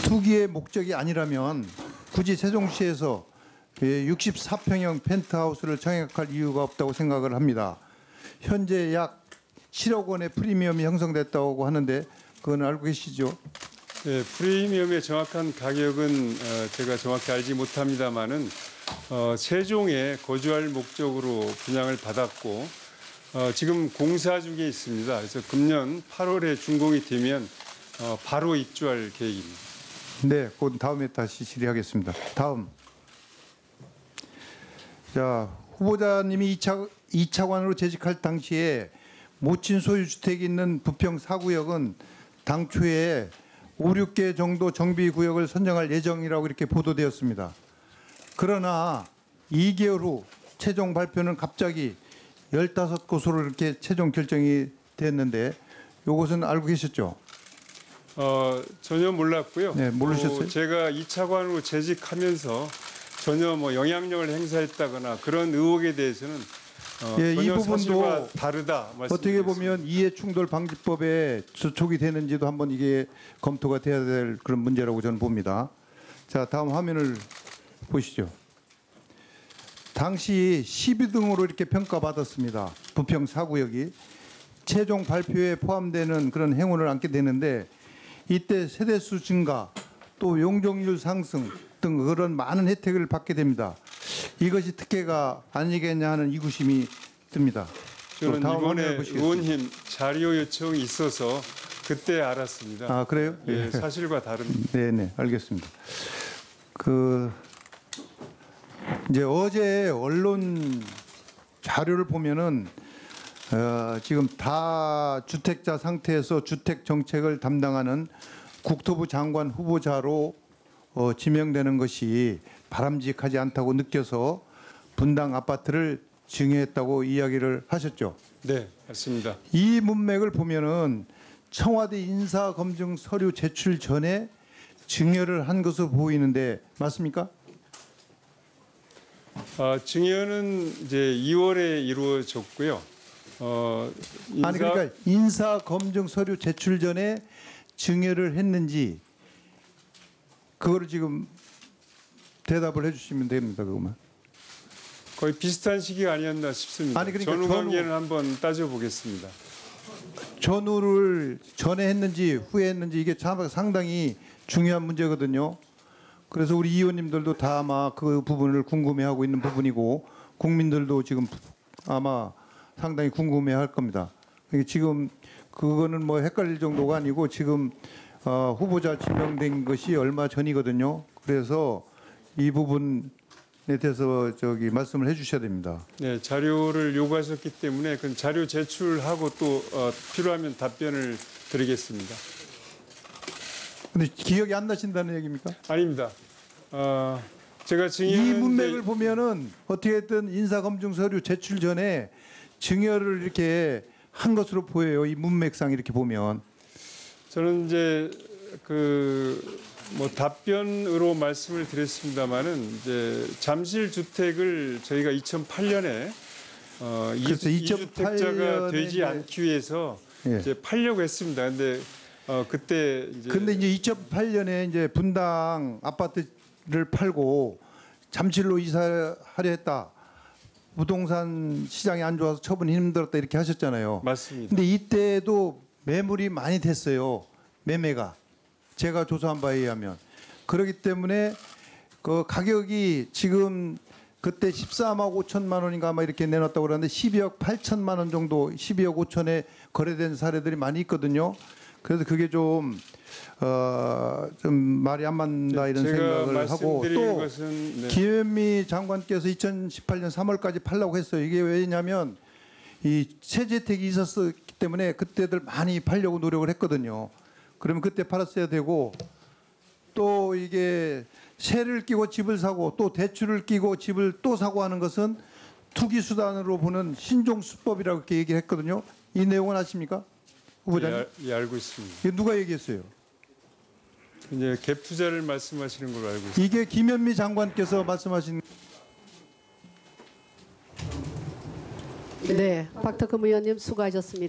투기의 목적이 아니라면 굳이 세종시에서 64평형 펜트하우스를 청약할 이유가 없다고 생각을 합니다. 현재 약 7억 원의 프리미엄이 형성됐다고 하는데 그건 알고 계시죠? 네, 프리미엄의 정확한 가격은 제가 정확히 알지 못합니다만은 세종에 거주할 목적으로 분양을 받았고 지금 공사 중에 있습니다. 그래서 금년 8월에 준공이 되면 바로 입주할 계획입니다. 네, 그 다음에 다시 질의하겠습니다. 다음. 자, 후보자님이 2차관으로 재직할 당시에 모친 소유 주택이 있는 부평 4구역은 당초에 5, 6개 정도 정비구역을 선정할 예정이라고 이렇게 보도되었습니다. 그러나 2개월 후 최종 발표는 갑자기 15곳으로 이렇게 최종 결정이 됐는데 이것은 알고 계셨죠? 전혀 몰랐고요. 네, 모르셨어요? 제가 2차관으로 재직하면서 전혀 뭐 영향력을 행사했다거나 그런 의혹에 대해서는 예, 이 전혀 부분도 사실과 다르다 어떻게 말씀드리겠습니다. 보면 이해충돌방지법에 저촉이 되는지도 한번 이게 검토가 돼야 될 그런 문제라고 저는 봅니다. 자, 다음 화면을 보시죠. 당시 12등으로 이렇게 평가받았습니다. 부평 4구역이 최종 발표에 포함되는 그런 행운을 안게 되는데 이때 세대수 증가 또 용적률 상승 등 그런 많은 혜택을 받게 됩니다. 이것이 특혜가 아니겠냐 하는 의구심이 듭니다. 저는 다음 화면을 이번에 보시겠습니다. 의원님 자료 요청이 있어서 그때 알았습니다. 아, 그래요? 예, 사실과 다릅니다. 네네, 알겠습니다. 이제 어제 언론 자료를 보면은 지금 다주택자 상태에서 주택 정책을 담당하는 국토부 장관 후보자로 지명되는 것이 바람직하지 않다고 느껴서 분당 아파트를 증여했다고 이야기를 하셨죠. 네, 맞습니다. 이 문맥을 보면은 청와대 인사검증 서류 제출 전에 증여를 한 것으로 보이는데 맞습니까? 증여는 이제 2월에 이루어졌고요. 아니 그러니까 인사검증 서류 제출 전에 증여를 했는지 그거를 지금 대답을 해주시면 됩니다. 그것만. 거의 비슷한 시기가 아니었나 싶습니다. 아니, 그러니까 전후 관계는 한번 따져보겠습니다. 전후를 전에 했는지 후에 했는지 이게 참 상당히 중요한 문제거든요. 그래서 우리 의원님들도 다 아마 그 부분을 궁금해하고 있는 부분이고 국민들도 지금 아마 상당히 궁금해할 겁니다. 이게 지금 그거는 뭐 헷갈릴 정도가 아니고 지금 후보자 지명된 것이 얼마 전이거든요. 그래서 이 부분에 대해서 말씀을 해주셔야 됩니다. 네, 자료를 요구하셨기 때문에 그 자료 제출하고 또 필요하면 답변을 드리겠습니다. 근데 기억이 안 나신다는 얘기입니까? 아닙니다. 제가 이 증여했는데 문맥을 보면은 어떻게든 인사검증 서류 제출 전에 증여를 이렇게 한 것으로 보여요. 이 문맥상 이렇게 보면. 저는 이제 뭐 답변으로 말씀을 드렸습니다만은 이제 잠실 주택을 저희가 2008년에 그래서 2주택자가 2008년에 되지 않기 위해서 예. 이제 팔려고 했습니다. 근데 그때 이제 근데 이제 2008년에 이제 분당 아파트를 팔고 잠실로 이사하려 했다. 부동산 시장이 안 좋아서 처분이 힘들었다 이렇게 하셨잖아요. 맞습니다. 근데 이때도 매물이 많이 됐어요. 매매가. 제가 조사한 바에 의하면. 그렇기 때문에 그 가격이 지금 그때 13억 5천만 원인가 아마 이렇게 내놨다고 그러는데 12억 8천만 원 정도 12억 5천에 거래된 사례들이 많이 있거든요. 그래서 그게 좀 말이 안 맞는다 이런 제가 생각을 하고 말씀드린 또 것은 네. 김현미 장관께서 2018년 3월까지 팔라고 했어요. 이게 왜냐하면 이 세제택이 있었기 때문에 그때들 많이 팔려고 노력을 했거든요. 그러면 그때 팔았어야 되고 또 이게 세를 끼고 집을 사고 또 대출을 끼고 집을 또 사고 하는 것은 투기 수단으로 보는 신종수법이라고 이렇게 얘기를 했거든요. 이 내용은 아십니까? 후보자님? 예, 알고 있습니다. 이게 누가 얘기했어요? 이제 갭 투자를 말씀하시는 걸로 알고 있습니다. 이게 김현미 장관께서 말씀하신 네, 박덕흠 의원님 수고하셨습니다.